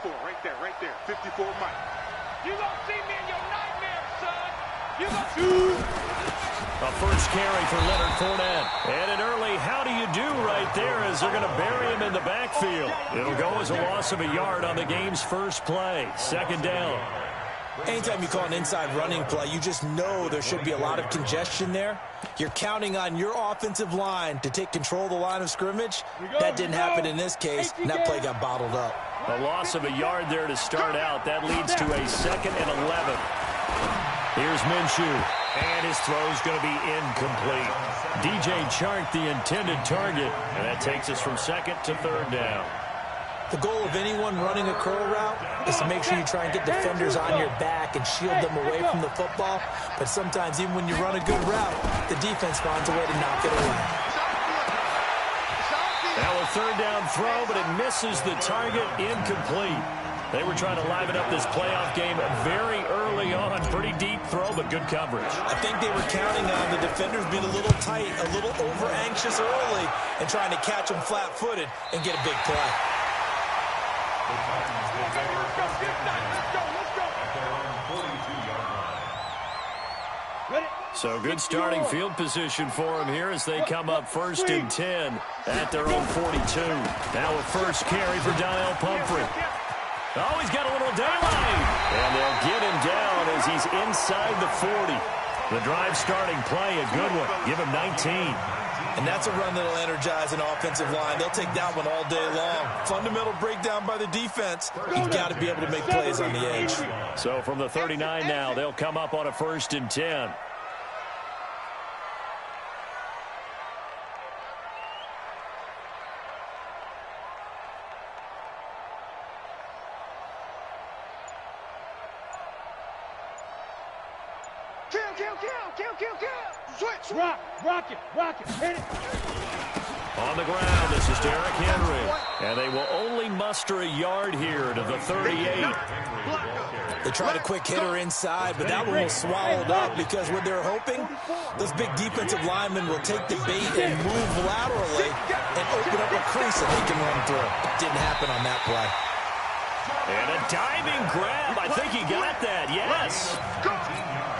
54, right there. 54 Mike. You gonna see me in your nightmares, son. You gonna A first carry for Leonard Fournette. And an early how do you do right there as they're going to bury him in the backfield. It'll go as a loss of a yard on the game's first play. Second down. Anytime you call an inside running play, you just know there should be a lot of congestion there. You're counting on your offensive line to take control of the line of scrimmage. That didn't happen in this case, and that play got bottled up. A loss of a yard there to start out. That leads to a 2nd and 11. Here's Minshew, and his throw's going to be incomplete. DJ Chark, the intended target, and that takes us from 2nd to 3rd down. The goal of anyone running a curl route is to make sure you try and get defenders on your back and shield them away from the football. But sometimes even when you run a good route, the defense finds a way to knock it away. Now a 3rd down throw, but it misses the target, incomplete. They were trying to liven up this playoff game very early on. Pretty deep throw, but good coverage. I think they were counting on the defenders being a little tight, a little over-anxious early, and trying to catch them flat-footed and get a big play. So good starting field position for them here as they come up 1st and 10 at their own 42. Now a first carry for Donnell Pumphrey. Oh, he's got a little daylight. And they'll get him down as he's inside the 40. The drive starting play, a good one. Give him 19. And that's a run that'll energize an offensive line. They'll take that one all day long. Fundamental breakdown by the defense. You've got to be able to make plays on the edge. So from the 39 now, they'll come up on a 1st and 10. Switch. Rock it. Hit it. On the ground, this is Derrick Henry. And they will only muster a yard here to the 38. They tried a quick hitter inside, but that one was swallowed up because what they're hoping, those big defensive linemen will take the bait and move laterally and open up a crease that they can run through. Didn't happen on that play. And a diving grab. I think he got that. Yes.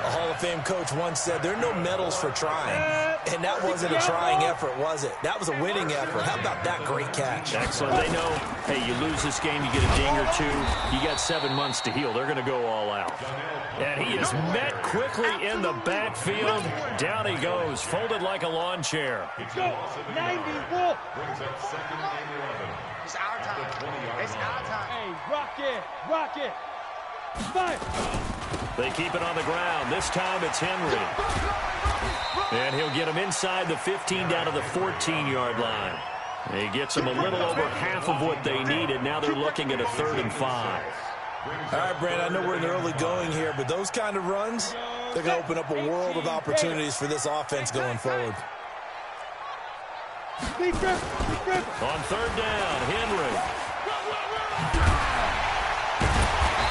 A Hall of Fame coach once said, there are no medals for trying. And that wasn't a trying effort, was it? That was a winning effort. How about that great catch? Excellent. They know, hey, you lose this game, you get a ding or two. You got 7 months to heal. They're going to go all out. And he is met quickly in the backfield. Down he goes, folded like a lawn chair. Go. 90 Wolf. It's our time. It's our time. Hey, rock it. 5. They keep it on the ground. This time it's Henry. And he'll get him inside the 15 down to the 14-yard line. He gets them a little over half of what they needed. Now they're looking at a 3rd and 5. All right, Brandon, I know we're in the early going here, but those kind of runs, they're going to open up a world of opportunities for this offense going forward. On 3rd down, Henry.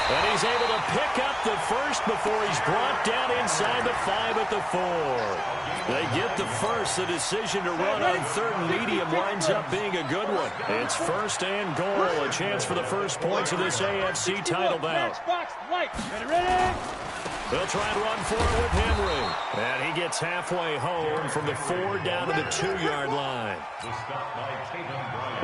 And he's able to pick up the first before he's brought down inside the 5 at the 4. They get the first. The decision to run on 3rd and medium winds up being a good one. It's 1st and goal. A chance for the first points of this AFC title bout. They'll try and run for it with Henry. And he gets halfway home from the 4 down to the 2-yard line.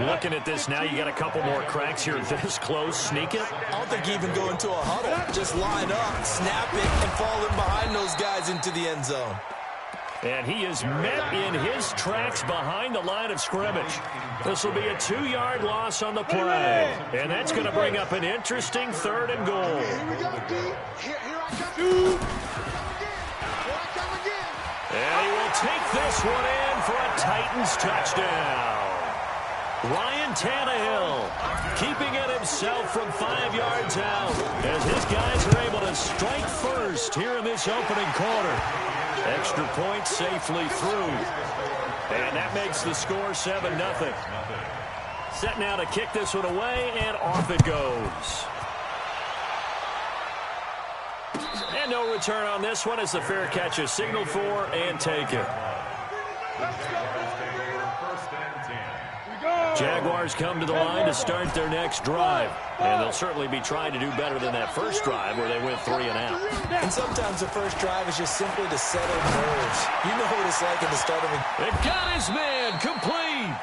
Looking at this now, you got a couple more cracks here this close. Sneak it. I don't think you even go into a huddle. Just line up, snap it, and fall in behind those guys into the end zone. And he is met in his tracks behind the line of scrimmage. This will be a 2-yard loss on the play. And that's going to bring up an interesting 3rd and goal. Here we go, D. Here I come. And he will take this one in for a Titans touchdown. Ryan Tannehill keeping it himself from 5 yards out as his guys are able to strike first here in this opening quarter. Extra point safely through. And that makes the score 7-0. Set now to kick this one away, and off it goes. And no return on this one as the fair catch is signaled for and taken. We go. Jaguars come to the line to start their next drive. And they'll certainly be trying to do better than that first drive where they went 3 and out. And sometimes the first drive is just simply to settle nerves. You know what it's like at the start of a... It got his man complete.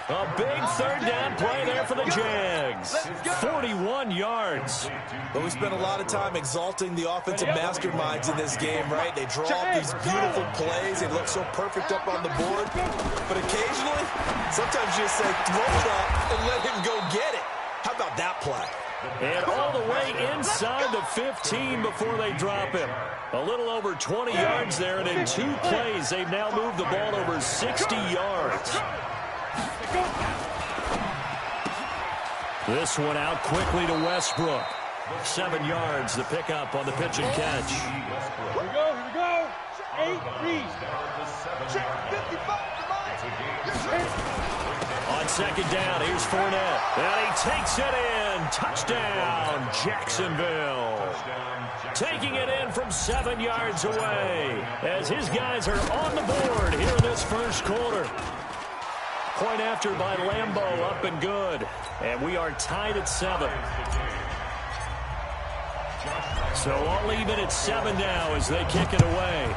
A big third down play there for the Jags. 41 yards. But we spent a lot of time exalting the offensive masterminds in this game, right? They draw up these beautiful plays. They look so perfect up on the board. But occasionally, sometimes you just say, throw it up and let him go get it. How about that play? And all the way inside the 15 before they drop him. A little over 20 yards there, and in 2 plays, they've now moved the ball over 60 yards. This one out quickly to Westbrook. 7 yards, the pickup on the pitch and catch. Here we go. 8, 3. On second down, here's Fournette. And he takes it in. Touchdown, Jacksonville. Taking it in from 7 yards away as his guys are on the board here in this first quarter. Point after by Lambeau, up and good. And we are tied at 7. So all even at 7 now as they kick it away.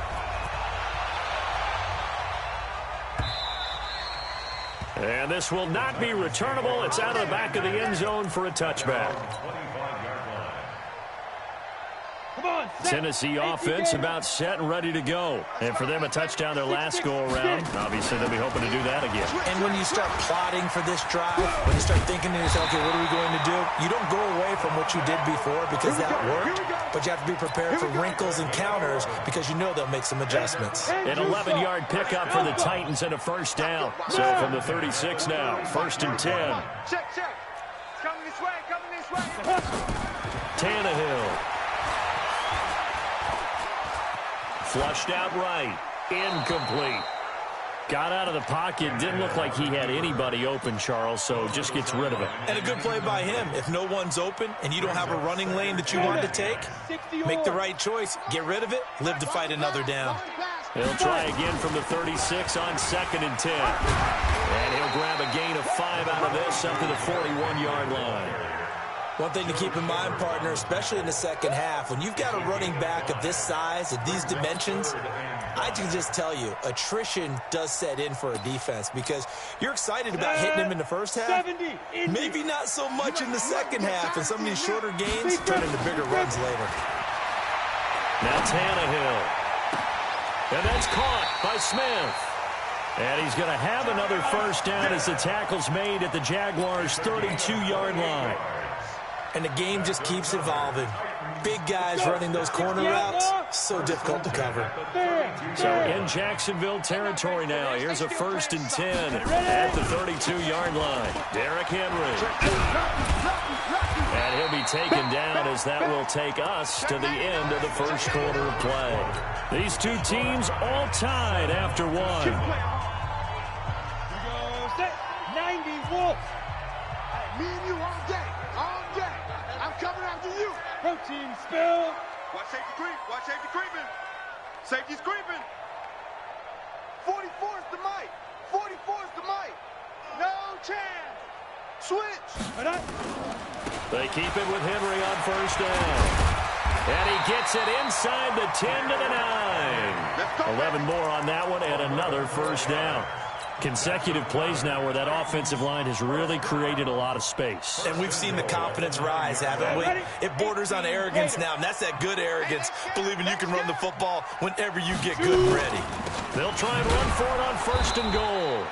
And this will not be returnable. It's out of the back of the end zone for a touchback. Tennessee offense about set and ready to go. And for them, a touchdown their last go-around. Obviously, they'll be hoping to do that again. And when you start plotting for this drive, when you start thinking to yourself, okay, what are we going to do? You don't go away from what you did before because that worked. But you have to be prepared for wrinkles and counters because you know they'll make some adjustments. An 11-yard pickup for the Titans and a first down. So from the 36 now, 1st and 10. Check. Coming this way. Tannehill. Flushed out right. Incomplete. Got out of the pocket. Didn't look like he had anybody open, Charles, so just gets rid of it. And a good play by him. If no one's open and you don't have a running lane that you want to take, make the right choice. Get rid of it. Live to fight another down. He'll try again from the 36 on 2nd and 10. And he'll grab a gain of 5 out of this up to the 41-yard line. One thing to keep in mind, partner, especially in the second half, when you've got a running back of this size, of these dimensions, I can just tell you, attrition does set in for a defense because you're excited about hitting him in the first half. Maybe not so much in the second half, and some of these shorter gains turn into bigger runs later. Now Tannehill. And that's caught by Smith. And he's going to have another first down as the tackle's made at the Jaguars' 32-yard line. And the game just keeps evolving. Big guys running those corner routes, so difficult to cover. So in Jacksonville territory now, here's a 1st and 10 at the 32-yard line. Derrick Henry. And he'll be taken down as that will take us to the end of the first quarter of play. These two teams all tied after 1. 90 Wolf. Me and you all day. I'm coming after you. Protein spill. Watch safety creep. Watch safety creeping. Safety's creeping. 44's the mic. 44's the mic. No chance. Switch. They keep it with Henry on 1st down. And he gets it inside the 10 to the 9. 11 more on that one and another 1st down. Consecutive plays now where that offensive line has really created a lot of space. And we've seen the confidence rise, haven't we? It borders on arrogance now, and that's that good arrogance, believing you can run the football whenever you get good and ready. They'll try and run for it on 1st and goal.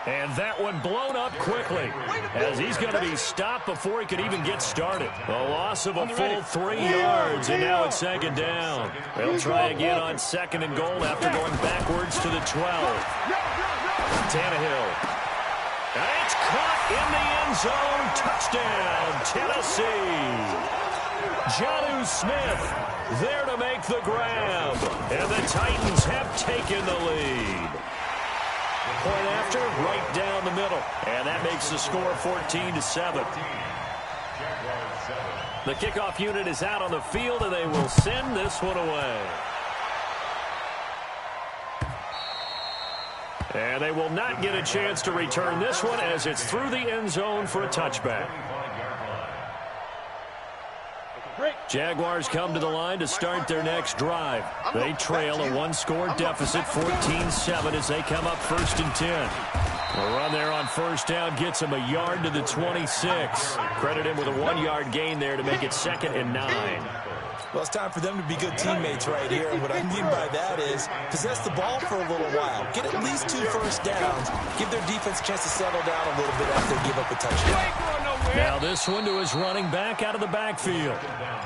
And that one blown up quickly as he's going to be stopped before he could even get started. A loss of a full 3 yards, and now it's 2nd down. They'll try again on 2nd and goal after going backwards to the 12. Tannehill. And it's caught in the end zone. Touchdown, Tennessee. Jonnu Smith there to make the grab. And the Titans have taken the lead. Point after, right down the middle. And that makes the score 14-7. The kickoff unit is out on the field, and they will send this one away. And they will not get a chance to return this one as it's through the end zone for a touchback. Jaguars come to the line to start their next drive. They trail a one-score deficit, 14-7, as they come up 1st and 10. The run there on 1st down gets him a yard to the 26. Credit him with a 1-yard gain there to make it 2nd and 9. Well, it's time for them to be good teammates right here. And what I mean by that is possess the ball for a little while. Get at least 2 first downs. Give their defense a chance to settle down a little bit after they give up a touchdown. Now this one to his running back out of the backfield.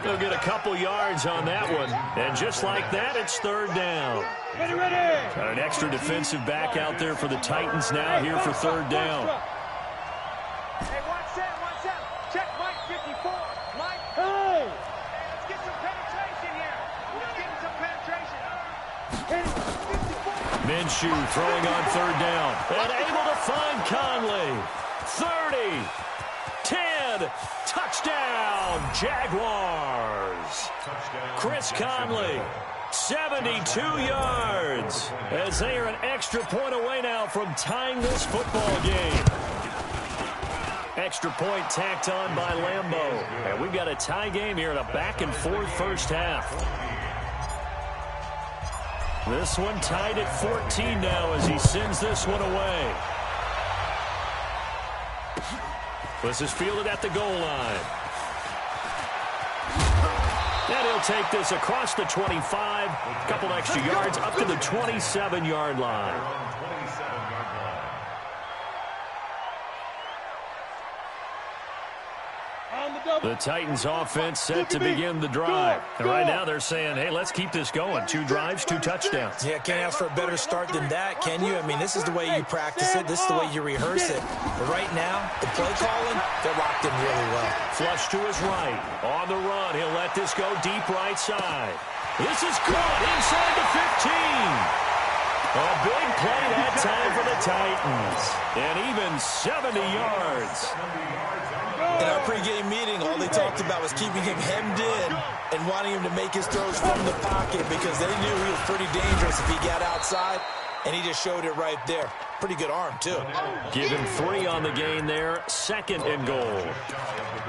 He'll get a couple yards on that one. And just like that, it's 3rd down. Got an extra defensive back out there for the Titans now here for 3rd down. Hey, watch that. Check Mike 54. Mike, hey! Let's get some penetration here. Let's get some penetration. Minshew throwing on 3rd down. And able to find Conley. 30. 10. Touchdown, Jaguars. Chris Conley. 72 yards as they are an extra point away now from tying this football game. Extra point tacked on by Lambeau. And we've got a tie game here in a back-and-forth first half. This one tied at 14 now as he sends this one away. This is fielded at the goal line. And he'll take this across the 25. A couple extra yards up to the 27-yard line. The Titans offense set to begin the drive. And right now they're saying, hey, let's keep this going. 2 drives, 2 touchdowns. Yeah, can't ask for a better start than that, can you? I mean, this is the way you practice it. This is the way you rehearse it. But right now, the play calling, they're locked in really well. Flush to his right. On the run, he'll let this go deep right side. This is caught inside the 15. A big play that time for the Titans. And even 70 yards. In our pregame meeting, all they talked about was keeping him hemmed in and wanting him to make his throws from the pocket because they knew he was pretty dangerous if he got outside, and he just showed it right there. Pretty good arm, too. Give him 3 on the gain there, 2nd and goal.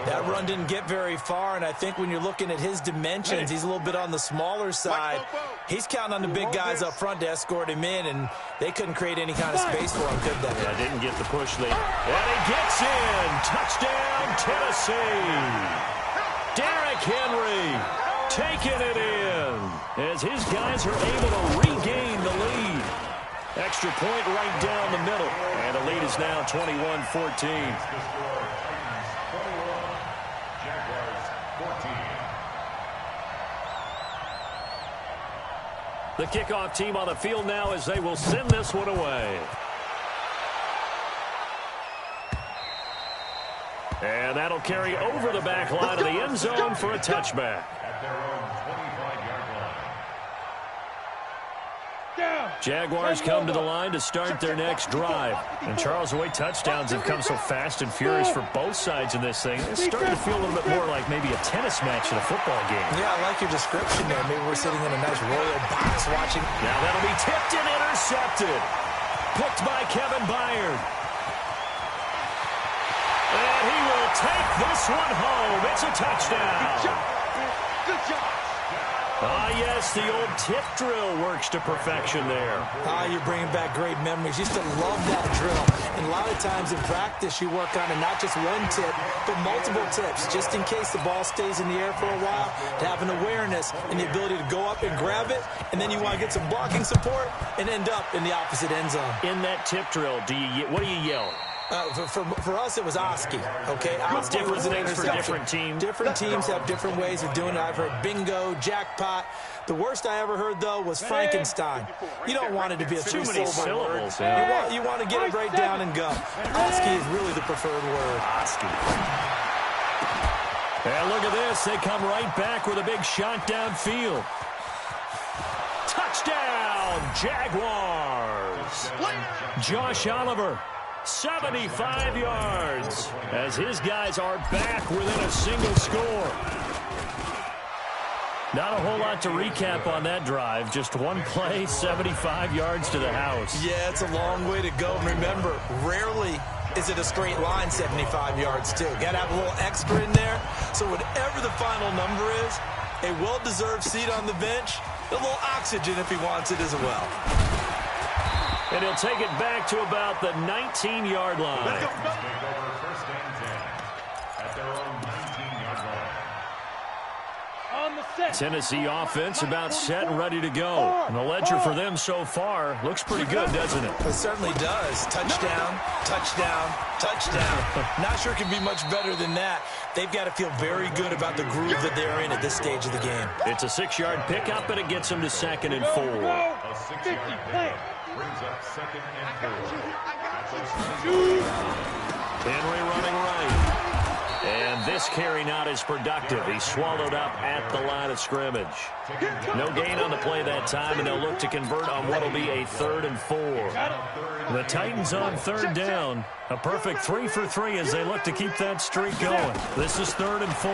That run didn't get very far, and I think when you're looking at his dimensions, he's a little bit on the smaller side. He's counting on the big guys up front to escort him in, and they couldn't create any kind of space for him, could they? Yeah, didn't get the push lead. And he gets in. Touchdown, Tennessee. Derrick Henry taking it in as his guys are able to regain the lead. Extra point right down the middle. And the lead is now 21-14. The kickoff team on the field now as they will send this one away. And that'll carry over the back line of the end zone for a touchback. Jaguars come to the line to start their next drive. And Charles, the way touchdowns have come so fast and furious for both sides in this thing, it's starting to feel a little bit more like maybe a tennis match in a football game. Yeah, I like your description there. Maybe we're sitting in a nice royal box watching. Now that'll be tipped and intercepted. Picked by Kevin Byard. And he will take this one home. It's a touchdown. Good job. Ah, yes, the old tip drill works to perfection there. Ah, you're bringing back great memories. Used to love that drill. And a lot of times in practice, you work on it, not just one tip, but multiple tips, just in case the ball stays in the air for a while, to have an awareness and the ability to go up and grab it, and then you want to get some blocking support and end up in the opposite end zone. In that tip drill, what do you yell? For us, it was Oski, okay? Oski different was an things for different teams. Different teams have different ways of doing it. I've heard bingo, jackpot. The worst I ever heard, though, was Frankenstein. You don't want it to be a three-syllable word. Yeah. You want to get it right down and go. Oski is really the preferred word. Oski. And look at this. They come right back with a big shot downfield. Touchdown, Jaguars. Josh Oliver. 75 yards as his guys are back within a single score. Not a whole lot to recap on that drive. Just one play, 75 yards to the house. Yeah, it's a long way to go. And remember, rarely is it a straight line 75 yards, too. Got to have a little extra in there. So whatever the final number is, a well-deserved seat on the bench, a little oxygen if he wants it as well. And he'll take it back to about the 19-yard line. Let's go. First and 10 at their own 19-yard line. On the set. Tennessee offense about set and ready to go. And the ledger for them so far looks pretty good, doesn't it? It certainly does. Touchdown, touchdown, touchdown. Not sure it can be much better than that. They've got to feel very good about the groove that they're in at this stage of the game. It's a 6-yard pickup, and it gets them to 2nd and 4. A 6-yard pickup brings up 2nd and 4. Henry running right. And this carry not as productive. He's swallowed up at the line of scrimmage. No gain on the play that time, and they'll look to convert on what will be a 3rd and 4. The Titans on 3rd down. A perfect 3 for 3 as they look to keep that streak going. This is 3rd and 4.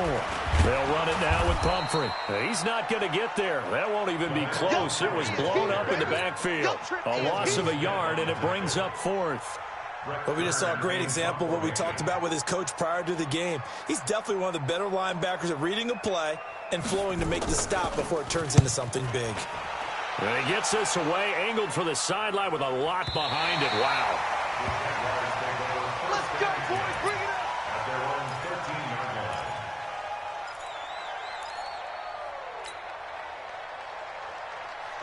They'll run it now with Pumphrey. He's not going to get there. That won't even be close. It was blown up in the backfield. A loss of a yard, and it brings up 4th. But we just saw a great example of what we talked about with his coach prior to the game. He's definitely one of the better linebackers at reading a play and flowing to make the stop before it turns into something big. And he gets this away, angled for the sideline with a lot behind it. Wow. Let's go, boys. Bring it up. At their own 13-yard line.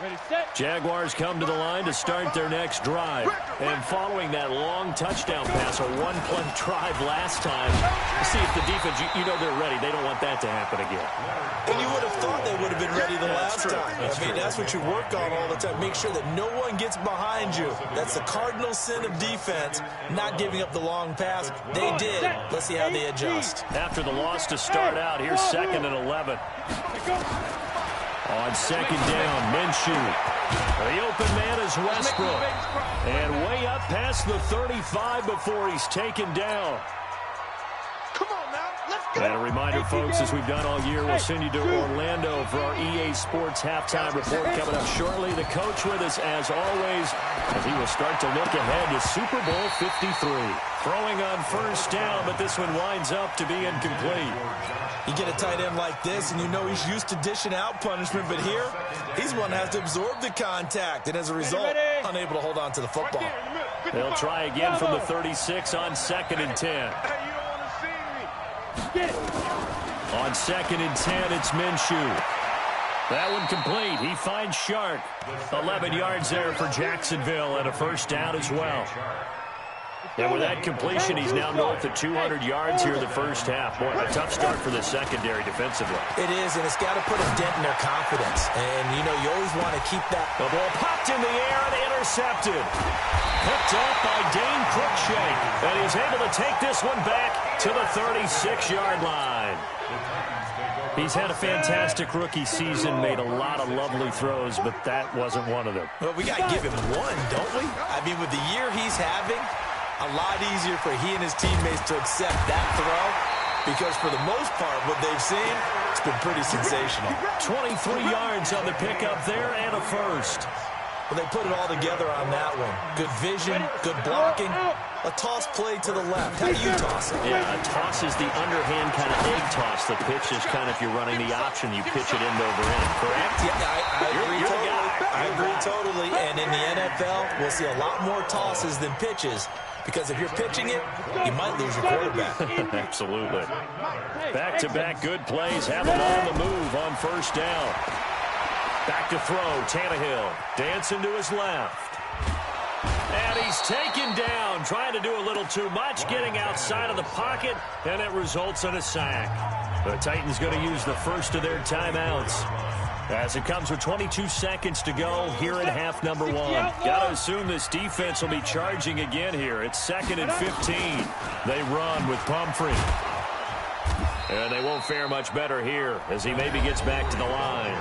Ready, set. Jaguars come to the line to start their next drive. And following that long touchdown pass, a one-play drive last time, see if the defense, you know they're ready. They don't want that to happen again. And you would have thought they would have been ready the last time. That's what you work on all the time. Make sure that no one gets behind you. That's the cardinal sin of defense, not giving up the long pass. They did. Let's see how they adjust. After the loss to start out, here's 2nd and 11. On 2nd down, Minshew. The open man is Westbrook. And way up past the 35 before he's taken down. Come on now. Let's go. And a reminder, folks, as we've done all year, we'll send you to Orlando for our EA Sports halftime report coming up shortly. The coach with us, as always, as he will start to look ahead to Super Bowl 53. Throwing on 1st down, but this one winds up to be incomplete. You get a tight end like this, and you know he's used to dishing out punishment, but here, he's one that has to absorb the contact, and as a result, unable to hold on to the football. They'll try again from the 36 on 2nd and 10. Hey, you don't want to see me. Get it. On 2nd and 10, it's Minshew. That one complete. He finds Shark. 11 yards there for Jacksonville and a 1st down as well. And with that completion, he's now north of 200 yards here in the 1st half. Boy, a tough start for the secondary defensively. It is, and it's got to put a dent in their confidence. And, you know, you always want to keep that. The ball popped in the air and intercepted. Picked up by Dane Cruikshank. And he's able to take this one back to the 36-yard line. He's had a fantastic rookie season, made a lot of lovely throws, but that wasn't one of them. Well, we got to give him one, don't we? I mean, with the year he's having, a lot easier for he and his teammates to accept that throw because for the most part, what they've seen, it's been pretty sensational. 23 yards on the pickup there and a 1st. Well, they put it all together on that one. Good vision, good blocking, a toss play to the left. How do you toss it? Yeah, a toss is the underhand kind of egg toss. The pitch is kind of, if you're running the option, you pitch it end over end, correct? Yeah, I agree You're totally. the guy. I agree totally. And in the NFL, we'll see a lot more tosses than pitches. Because if you're pitching it, you might lose your quarterback. Absolutely. Back-to-back good plays have them on the move on 1st down. Back to throw, Tannehill dancing to his left. And he's taken down, trying to do a little too much, getting outside of the pocket, and it results in a sack. The Titans going to use the first of their timeouts, as it comes with 22 seconds to go here in half number 1. Got to assume this defense will be charging again here. It's 2nd and 15. They run with Pumphrey. And they won't fare much better here as he maybe gets back to the line.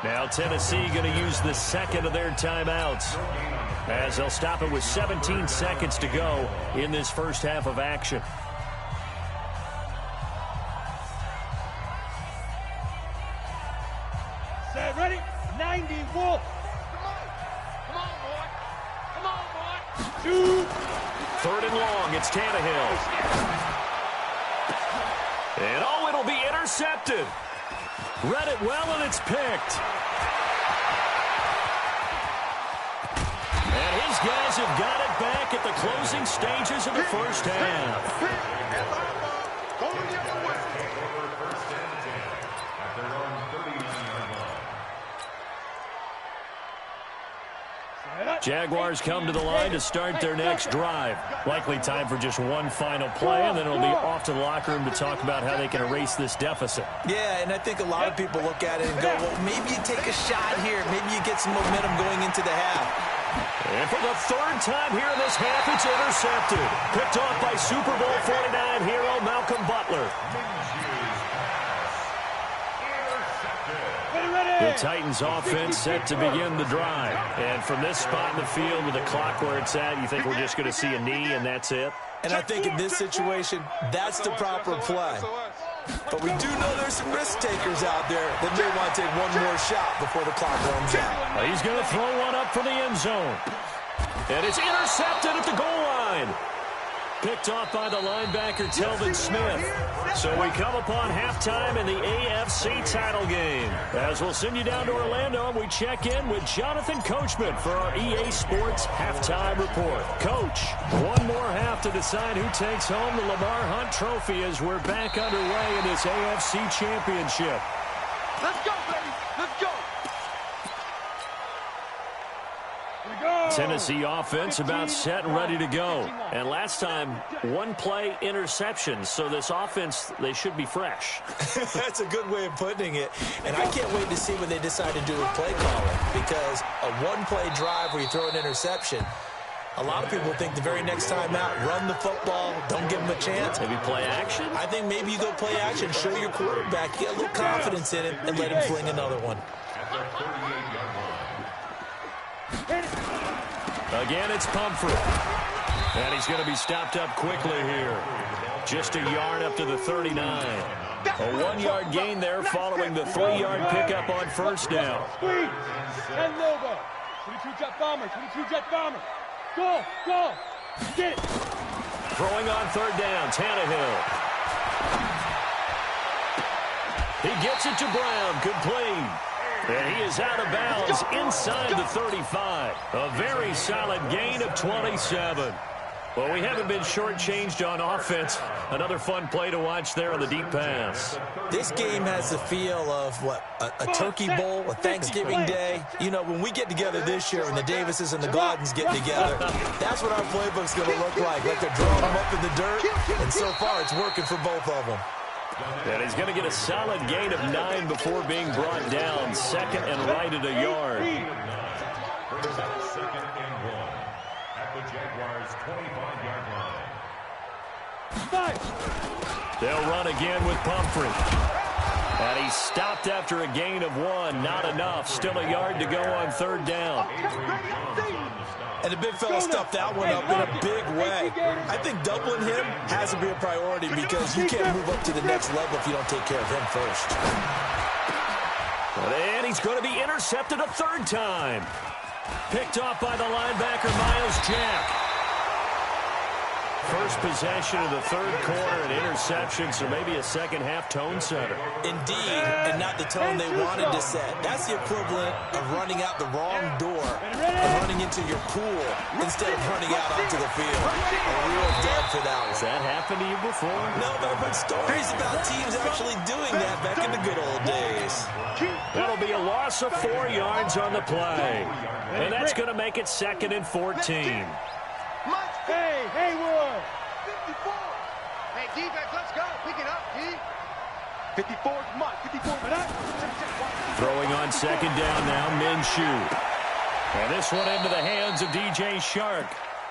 Now Tennessee going to use the 2nd of their timeouts, as they'll stop it with 17 seconds to go in this 1st half of action. ready? 90 Wolf. Come on, boy. Come on, boy. Two. Third and long, it's Tannehill. And oh, it'll be intercepted. Read it well, and it's picked. And his guys have got it back at the closing stages of the first half. Go the other way. First and 10 at their own 39-yard line. Jaguars come to the line to start their next drive. Likely time for just one final play, and then it'll be off to the locker room to talk about how they can erase this deficit. Yeah, and I think a lot of people look at it and go, well, maybe you take a shot here. Maybe you get some momentum going into the half. And for the third time here in this half, it's intercepted. Picked off by Super Bowl 49 hero Malcolm Butler. The Titans offense set to begin the drive. And from this spot in the field with the clock where it's at, you think we're just going to see a knee and that's it? And I think in this situation, that's the proper play. But we do know there's some risk takers out there that may want to take one more shot before the clock runs out. He's going to throw one up for the end zone. And it's intercepted at the goal line. Picked off by the linebacker, Telvin Smith. So we come upon halftime in the AFC title game. As we'll send you down to Orlando, we check in with Jonathan Coachman for our EA Sports Halftime Report. Coach, one more half to decide who takes home the Lamar Hunt Trophy as we're back underway in this AFC Championship. Let's go, baby. Let's go. Tennessee offense about set and ready to go. And last time, one play interception. So this offense, they should be fresh. That's a good way of putting it. And I can't wait to see what they decide to do with play calling. Because a one-play drive where you throw an interception, a lot of people think the very next time out, run the football, don't give them a chance. Maybe play action? I think maybe you go play action, show your quarterback, get a little confidence in it, and let him fling another one. Again, it's Pumphrey. And he's going to be stopped up quickly here. Just a yard up to the 39. A 1-yard gain there following the 3-yard pickup on first down. And Lobo. 22-jet bomber. 22-jet bomber. Go. Go. Get it. Throwing on third down, Tannehill. He gets it to Brown, complete. And he is out of bounds inside the 35. A very solid gain of 27. Well, we haven't been shortchanged on offense. Another fun play to watch there on the deep pass. This game has the feel of, what, a turkey bowl, a Thanksgiving day. You know, when we get together this year and the Davises and the Gordons get together, that's what our playbook's going to look like they're drawing them up in the dirt. And so far, it's working for both of them. And he's going to get a solid gain of 9 before being brought down. Second and right at a yard. Second and 1 at the Jaguars' 25-yard line. They'll run again with Pumphrey. And he's stopped after a gain of 1. Not enough. Still a yard to go on third down. And the big fella stuffed that one up in a big way. I think doubling him has to be a priority because you can't move up to the next level if you don't take care of him first. And he's going to be intercepted a third time. Picked off by the linebacker, Miles Jack. First possession of the third quarter, an interception, so maybe a second-half tone setter. Indeed, and not the tone they wanted to set. That's the equivalent of running out the wrong door and running into your pool instead of running out onto the field. A real dud for that one. Has that happened to you before? No, but I've heard stories about teams actually doing that back in the good old days. That'll be a loss of 4 yards on the play. And that's going to make it 2nd and 14. Hey, Haywood. 54. Hey, defense, let's go. Pick it up, D. 54, come on. 54, but up. Throwing on second down now, Minshew. And this one into the hands of DJ Shark.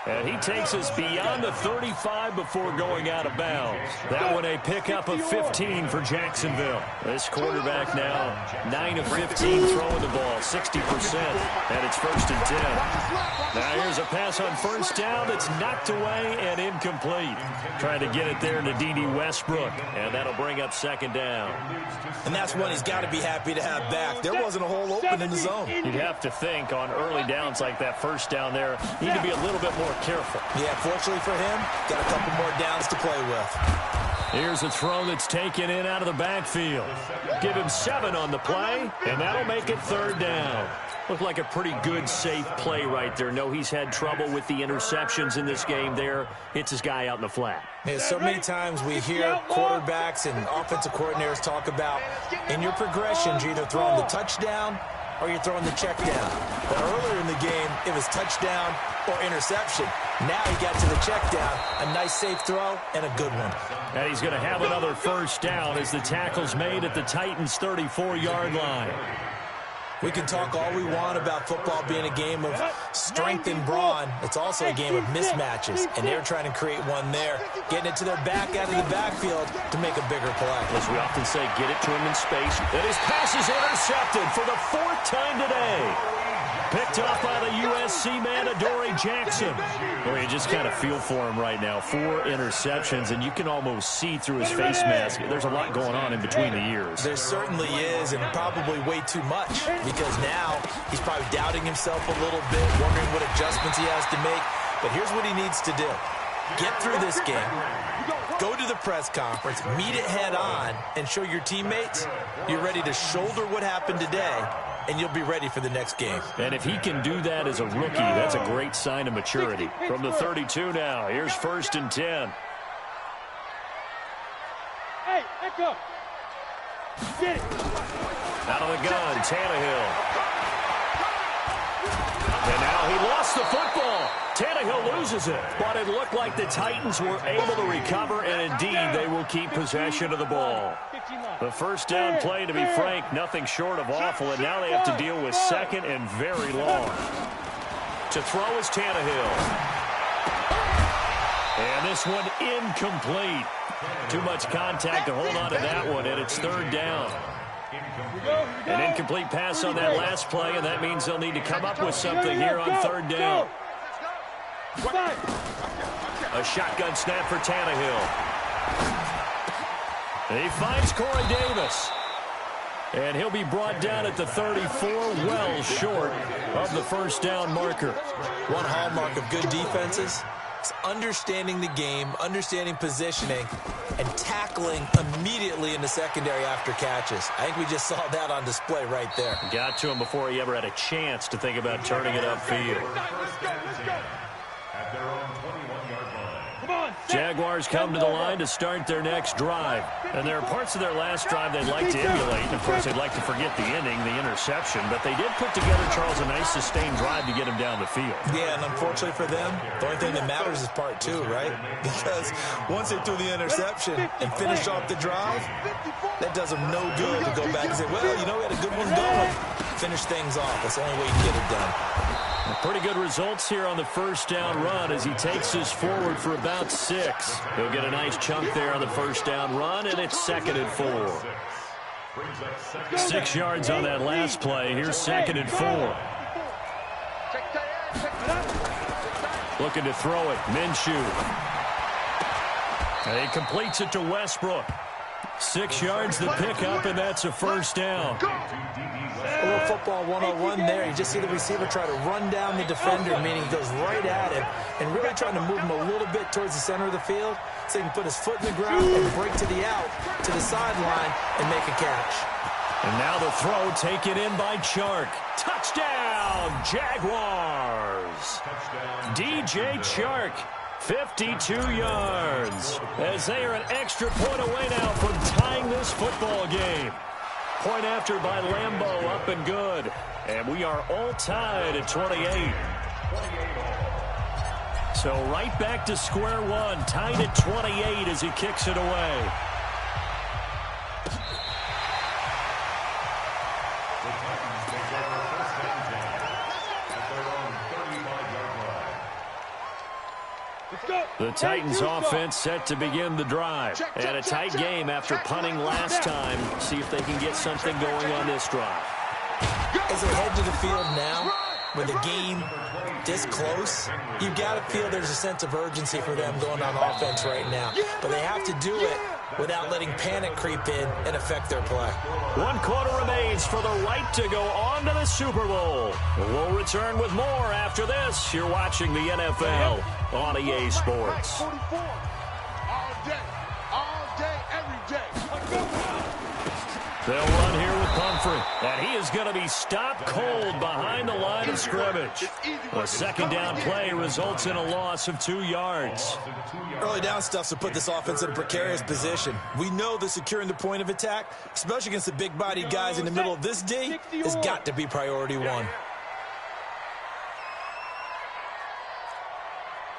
And he takes us beyond the 35 before going out of bounds. That one a pickup of 15 for Jacksonville. This quarterback now 9 of 15 throwing the ball, 60%, and it's 1st and 10. Now here's a pass on 1st down that's knocked away and incomplete. Trying to get it there to D.D. Westbrook, and that'll bring up 2nd down. And that's one he's got to be happy to have back. There wasn't a hole open in the zone. You'd have to think on early downs like that 1st down there, need to be a little bit more careful. Yeah, fortunately for him, got a couple more downs to play with. Here's a throw that's taken in out of the backfield. Give him 7 on the play, and that'll make it 3rd down. Looked like a pretty good, safe play right there. No, he's had trouble with the interceptions in this game there. Hits his guy out in the flat. Yeah, so many times we hear quarterbacks and offensive coordinators talk about in your progressions, you're either throwing the touchdown or you're throwing the check down. But earlier in the game, it was touchdown or interception. Now he got to the check down, a nice safe throw, and a good one. And he's going to have another 1st down as the tackle's made at the Titans' 34-yard line. We can talk all we want about football being a game of strength and brawn. It's also a game of mismatches, and they're trying to create one there, getting it to their back out of the backfield to make a bigger play. As we often say, get it to him in space. And his pass is intercepted for the 4th time today. Picked off by the USC man, Adoree Jackson. Well, you just kind of feel for him right now. 4 interceptions, and you can almost see through his face mask. There's a lot going on in between the ears. There certainly is, and probably way too much, because now he's probably doubting himself a little bit, wondering what adjustments he has to make. But here's what he needs to do. Get through this game, go to the press conference, meet it head on, and show your teammates you're ready to shoulder what happened today, and you'll be ready for the next game. And if he can do that as a rookie, that's a great sign of maturity. From the 32 now, here's 1st and 10. Hey, echo. Get it. Out of the gun, Tannehill. And now he lost the football. Tannehill loses it. But it looked like the Titans were able to recover, and indeed they will keep possession of the ball. The 1st down play, to be frank, nothing short of awful, and now they have to deal with 2nd and very long. To throw is Tannehill. And this one incomplete. Too much contact to hold on to that one, and it's 3rd down. An incomplete pass on that last play, and that means they'll need to come up with something here on 3rd down. A shotgun snap for Tannehill. He finds Corey Davis. And he'll be brought down at the 34, well short of the 1st down marker. One hallmark of good defenses is understanding the game, understanding positioning, and tackling immediately in the secondary after catches. I think we just saw that on display right there. Got to him before he ever had a chance to think about turning it upfield. At their own 21-yard line. Jaguars come to the line to start their next drive. And there are parts of their last drive they'd like to emulate. And, of course, they'd like to forget the ending, the interception. But they did put together, Charles, a nice sustained drive to get him down the field. Yeah, and unfortunately for them, the only thing that matters is part 2, right? Because once they threw the interception and finished off the drive, that does them no good to go back and say, well, you know, we had a good one going. Finish things off. That's the only way you can get it done. Pretty good results here on the 1st down run as he takes us forward for about 6. He'll get a nice chunk there on the 1st down run, and it's 2nd and 4. 6 yards on that last play. Here's 2nd and 4. Looking to throw it. Minshew. And he completes it to Westbrook. 6 yards the pickup, and that's a 1st down. A little football 101 there. You just see the receiver try to run down the defender, meaning he goes right at him, and really trying to move him a little bit towards the center of the field so he can put his foot in the ground and break to the out, to the sideline, and make a catch. And now the throw taken in by Chark. Touchdown, Jaguars! DJ Chark, 52 yards, as they are an extra point away now from tying this football game. Point after by Lambeau, up and good. And we are all tied at 28. So right back to square one, tied at 28 as he kicks it away. The Titans take over 1st and 10 at their own 35-yard line. The Titans offense set to begin the drive. And a tight game after punting last time. See if they can get something going on this drive. As they head to the field now, with the game this close, you've got to feel there's a sense of urgency for them going on offense right now. But they have to do it without letting panic creep in and affect their play. 1 quarter remains for the right to go on to the Super Bowl. We'll return with more after this. You're watching the NFL on EA Sports. All day, every day. They'll run here with Pumphrey, and he is going to be stopped cold behind the line of scrimmage. A second down play results in a loss of 2 yards. Early down stuff to put this offense in a precarious position. We know that securing the point of attack, especially against the big-bodied guys in the middle of this D, has got to be priority one.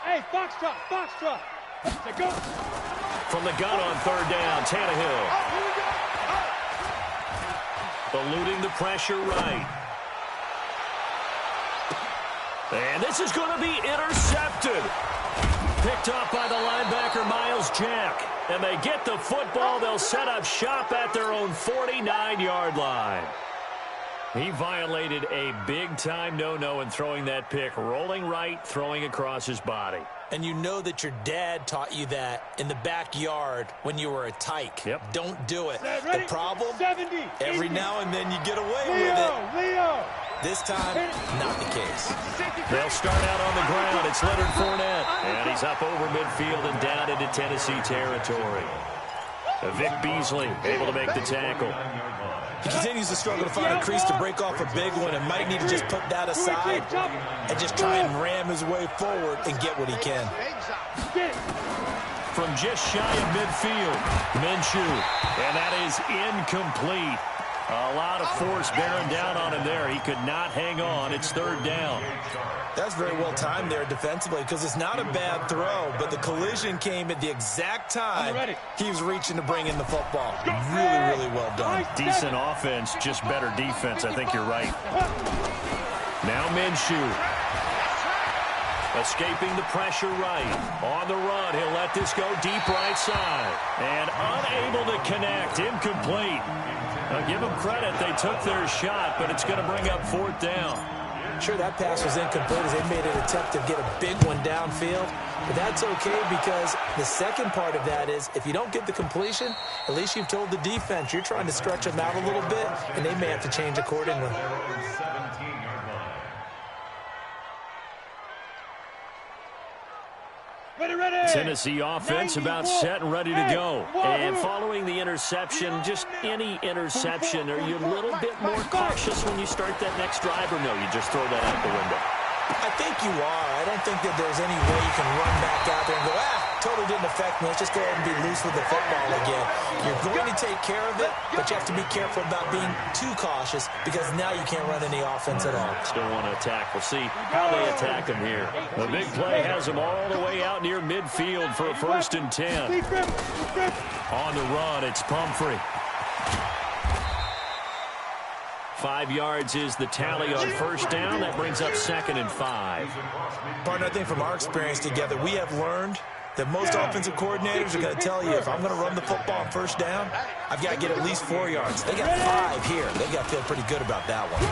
Hey, Foxtrot, Foxtrot. Go. From the gun on 3rd down, Tannehill. Eluding the pressure right. And this is going to be intercepted. Picked off by the linebacker, Miles Jack. And they get the football. They'll set up shop at their own 49-yard line. He violated a big-time no-no in throwing that pick. Rolling right, throwing across his body. And you know that your dad taught you that in the backyard when you were a tyke. Yep. Don't do it. Ready? The problem, 70, every now and then you get away with it. This time, not the case. They'll start out on the ground. It's Leonard Fournette. And he's up over midfield and down into Tennessee territory. Vic Beasley able to make the tackle. He continues to struggle to find a crease to break off a big one and might need to just put that aside and just try and ram his way forward and get what he can. From just shy of midfield, Minshew. And that is incomplete. A lot of force bearing down on him there. He could not hang on. It's 3rd down. That's very well timed there defensively because it's not a bad throw, but the collision came at the exact time he was reaching to bring in the football. Really, really well done. Decent offense, just better defense. I think you're right. Now Minshew. Escaping the pressure right. On the run, he'll let this go deep right side. And unable to connect. Incomplete. Now give them credit. They took their shot, but it's going to bring up 4th down. Sure, that pass was incomplete as they made an attempt to get a big one downfield. But that's okay because the second part of that is if you don't get the completion, at least you've told the defense you're trying to stretch them out a little bit, and they may have to change accordingly. Tennessee offense about set and ready to go. And following the interception, just any interception, are you a little bit more cautious when you start that next drive, or no, you just throw that out the window? I think you are. I don't think that there's any way you can run back out there and go, totally didn't affect me. Let's just go ahead and be loose with the football again. You're going to take care of it, but you have to be careful about being too cautious because now you can't run any offense at all. Still want to attack. We'll see how they attack him here. The big play has him all the way out near midfield for a 1st and 10. On the run, it's Pumphrey. 5 yards is the tally on 1st down. That brings up 2nd and 5. Partner, I think from our experience together, we have learned that most offensive coordinators are going to tell you if I'm going to run the football on 1st down, I've got to get at least 4 yards. They got 5 here. They got to feel pretty good about that one.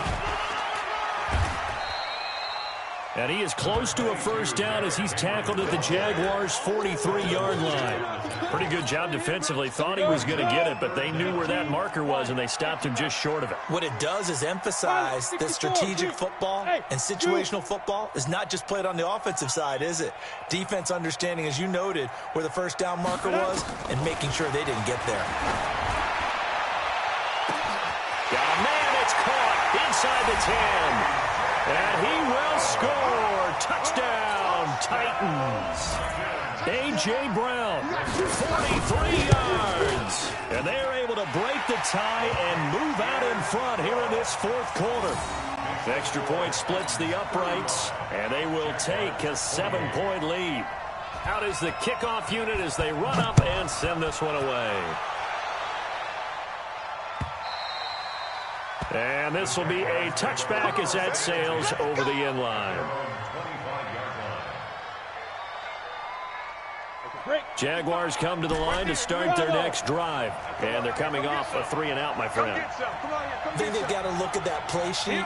And he is close to a 1st down as he's tackled at the Jaguars' 43-yard line. Pretty good job defensively. Thought he was going to get it, but they knew where that marker was, and they stopped him just short of it. What it does is emphasize that strategic football and situational football is not just played on the offensive side, is it? Defense understanding, as you noted, where the 1st down marker was and making sure they didn't get there. Got a man, it's caught inside the 10. And he will score. Touchdown, Titans. A.J. Brown, 43 yards. And they are able to break the tie and move out in front here in this 4th quarter. Extra point splits the uprights, and they will take a 7-point lead. Out is the kickoff unit as they run up and send this one away. And this will be a touchback as that sails over the end line. Jaguars come to the line to start their next drive. And they're coming off a 3-and-out, my friend. I think they've got to look at that play sheet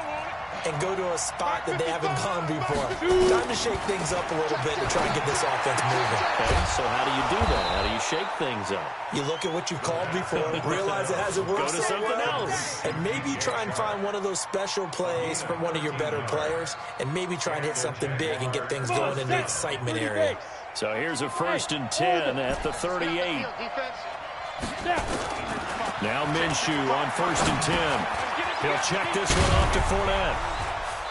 and go to a spot that they haven't gone before. Time to shake things up a little bit to try and get this offense moving. Okay, so how do you do that? How do you shake things up? You look at what you've called before, realize it hasn't worked. Go to something else. And maybe try and find one of those special plays from one of your better players, and maybe try and hit something big and get things going in the excitement area. So here's a 1st and 10 at the 38. Now Minshew on 1st and 10. He'll check this one off to Fournette.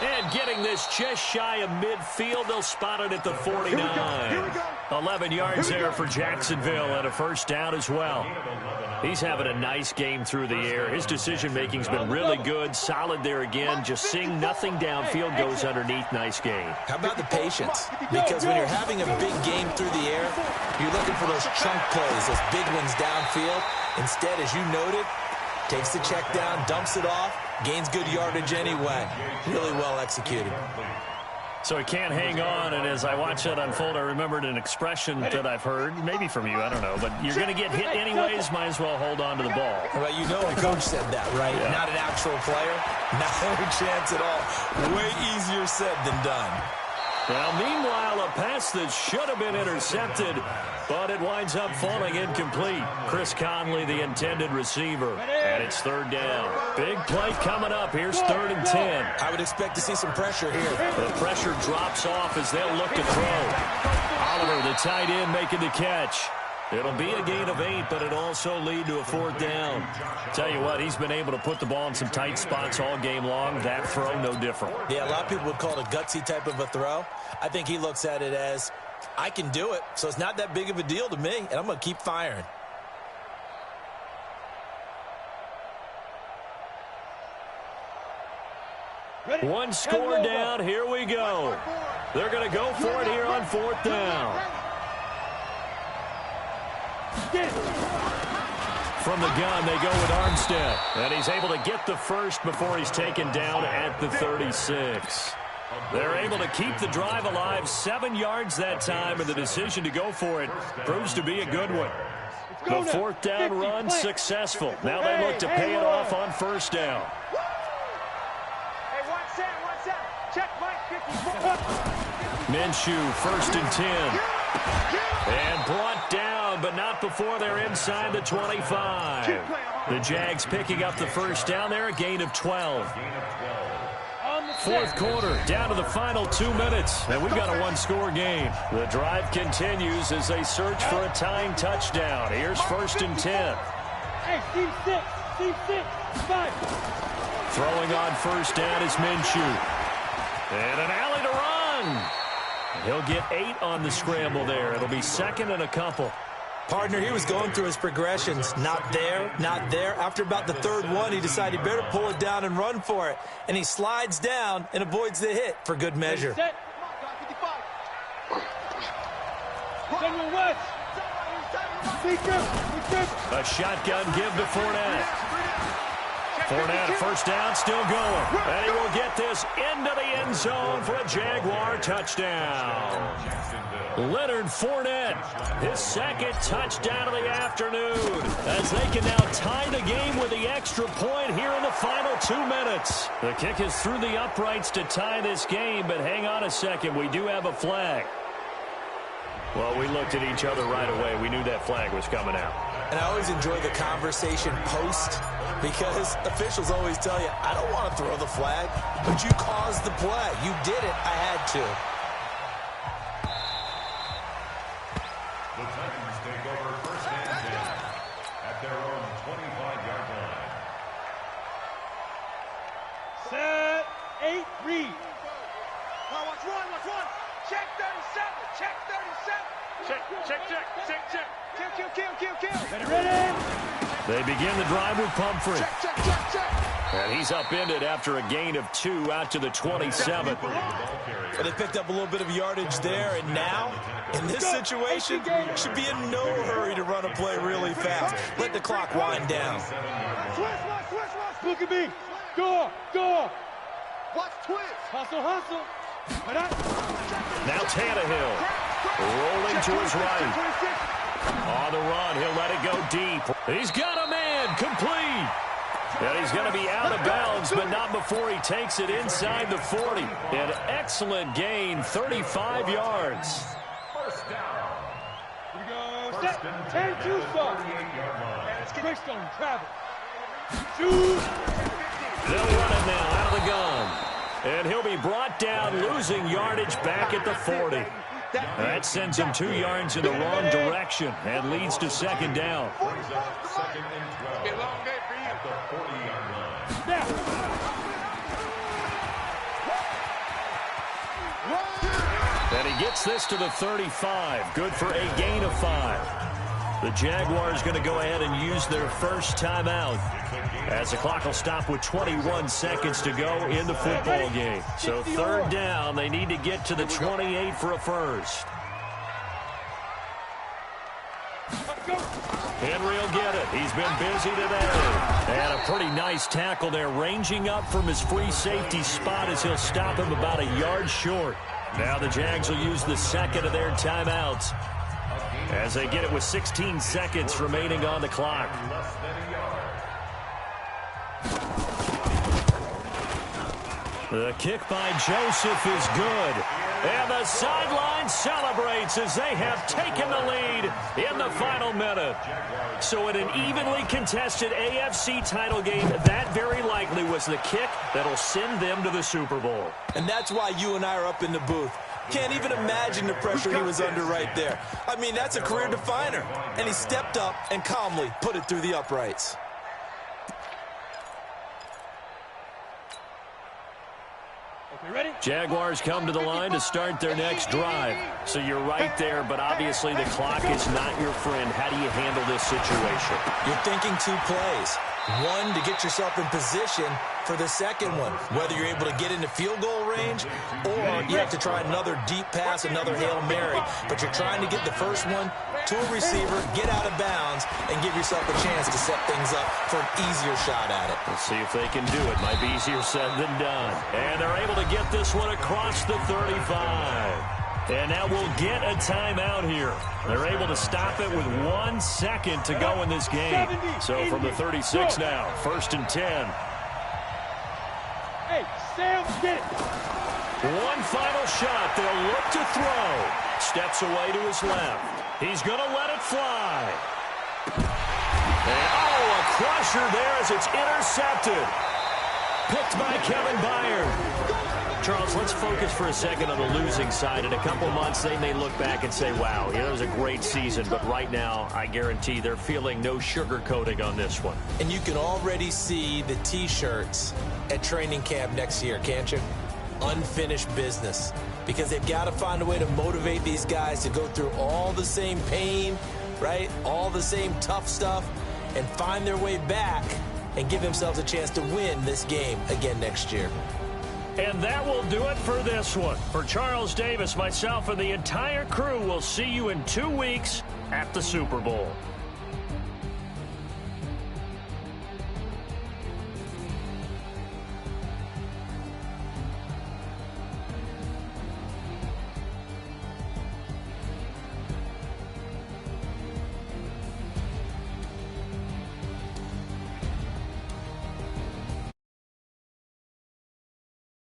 And getting this just shy of midfield, they'll spot it at the 49. 11 yards there for Jacksonville and a 1st down as well. He's having a nice game through the air. His decision-making's been really good. Solid there again. Just seeing nothing downfield goes underneath. Nice game. How about the patience? Because when you're having a big game through the air, you're looking for those chunk plays, those big ones downfield. Instead, as you noted, takes the check down, dumps it off, gains good yardage anyway. Really well executed. So he can't hang on, and as I watch that unfold, I remembered an expression that I've heard, maybe from you, I don't know, but you're going to get hit anyways, might as well hold on to the ball. Well, you know a coach said that, right? Yeah. Not an actual player. Not a chance at all. Way easier said than done. Well, meanwhile, a pass that should have been intercepted, but it winds up falling incomplete. Chris Conley, the intended receiver, and it's 3rd down. Big play coming up. Here's 3rd and 10. I would expect to see some pressure here. The pressure drops off as they'll look to throw. Oliver, the tight end, making the catch. It'll be a gain of 8, but it'll also lead to a 4th down. Tell you what, he's been able to put the ball in some tight spots all game long. That throw, no different. Yeah, a lot of people would call it a gutsy type of a throw. I think he looks at it as, I can do it, so it's not that big of a deal to me, and I'm going to keep firing. One score down. Here we go. They're going to go for it here on 4th down. From the gun, they go with Armstead. And he's able to get the first before he's taken down at the 36. They're able to keep the drive alive, 7 yards that time, and the decision to go for it proves to be a good one. The 4th down run successful. Now they look to pay it off on 1st down. Hey, watch that. Check Mike 54. Minshew, 1st and 10. And brought down, but not before they're inside the 25. The Jags picking up the 1st down there, a gain of 12. 4th quarter, down to the final 2 minutes, and we've got a 1-score game. The drive continues as they search for a tying touchdown. Here's 1st and 10. Hey, Steve 6, 5. Throwing on 1st down is Minshew. And an alley to run. He'll get 8 on the scramble there. It'll be 2nd and a couple. Partner, he was going through his progressions. Not there, not there. After about the 3rd one, he decided he better pull it down and run for it. And he slides down and avoids the hit for good measure. A shotgun give to Fournette. Fournette, a 1st down, still going. And he will get this into the end zone for a Jaguar touchdown. Leonard Fournette, his 2nd touchdown of the afternoon, as they can now tie the game with the extra point here in the final 2 minutes. The kick is through the uprights to tie this game, but hang on a second, we do have a flag. Well, we looked at each other right away. We knew that flag was coming out. And I always enjoy the conversation post, because officials always tell you, I don't want to throw the flag, but you caused the play. You did it. I had to. The Titans take over 1st and 10 at their own 25-yard line. Set, 8, read. Watch one. Check 37. Check 37. Check. Ready. They begin the drive with Pumphrey. Check. And he's upended after a gain of 2 out to the 27. But they picked up a little bit of yardage there, and now, in this situation, should be in no hurry to run a play really fast. Let the clock wind down. Switch. Look at me. Go. Watch twist. Hustle. Now Tannehill rolling to his right. On the run, he'll let it go deep. He's got a man, complete. And he's going to be out of bounds, but not before he takes it inside the 40. An excellent gain, 35 yards. First down. Here we go. Set. 10-2 start. Quick stone, travel. Shoot. They'll run it now out of the gun. And he'll be brought down, losing yardage back at the 40. That sends him 2 yards in the wrong direction and leads to second down. Brings up second and 12. Be a long day for you. At the 40-yard line. Now. And he gets this to the 35. Good for a gain of 5. The Jaguars going to go ahead and use their first timeout as the clock will stop with 21 seconds to go in the football game. So third down, they need to get to the 28 for a first. Henry will get it. He's been busy today. And a pretty nice tackle there, ranging up from his free safety spot as he'll stop him about a yard short. Now the Jags will use the second of their timeouts as they get it with 16 seconds remaining on the clock. Less than a yard. The kick by Joseph is good. And the sideline celebrates as they have taken the lead in the final minute. So in an evenly contested AFC title game, that very likely was the kick that'll send them to the Super Bowl. And that's why you and I are up in the booth. Can't even imagine the pressure he was under right there. I mean, that's a career definer. And he stepped up and calmly put it through the uprights. Ready? Jaguars come to the line to start their next drive. So you're right there, but obviously the clock is not your friend. How do you handle this situation? You're thinking 2 plays. One, to get yourself in position for the second one, whether you're able to get into field goal range or you have to try another deep pass, another Hail Mary. But you're trying to get the first one to a receiver, get out of bounds, and give yourself a chance to set things up for an easier shot at it. Let's see if they can do it. Might be easier said than done. And they're able to get this one across the 35. And now we'll get a timeout here. They're able to stop it with 1 second to go in this game. So from the 36 now, 1st and 10. Hey, Sam, get it. One final shot. They'll look to throw. Steps away to his left. He's going to let it fly. And, a crusher there as it's intercepted. Picked by Kevin Byard. Charles, let's focus for a second on the losing side. In a couple months, they may look back and say, wow, it was a great season. But right now, I guarantee they're feeling no sugarcoating on this one. And you can already see the T-shirts at training camp next year, can't you? Unfinished business. Because they've got to find a way to motivate these guys to go through all the same pain, right? All the same tough stuff, and find their way back and give themselves a chance to win this game again next year. And that will do it for this one. For Charles Davis, myself, and the entire crew, we'll see you in 2 weeks at the Super Bowl.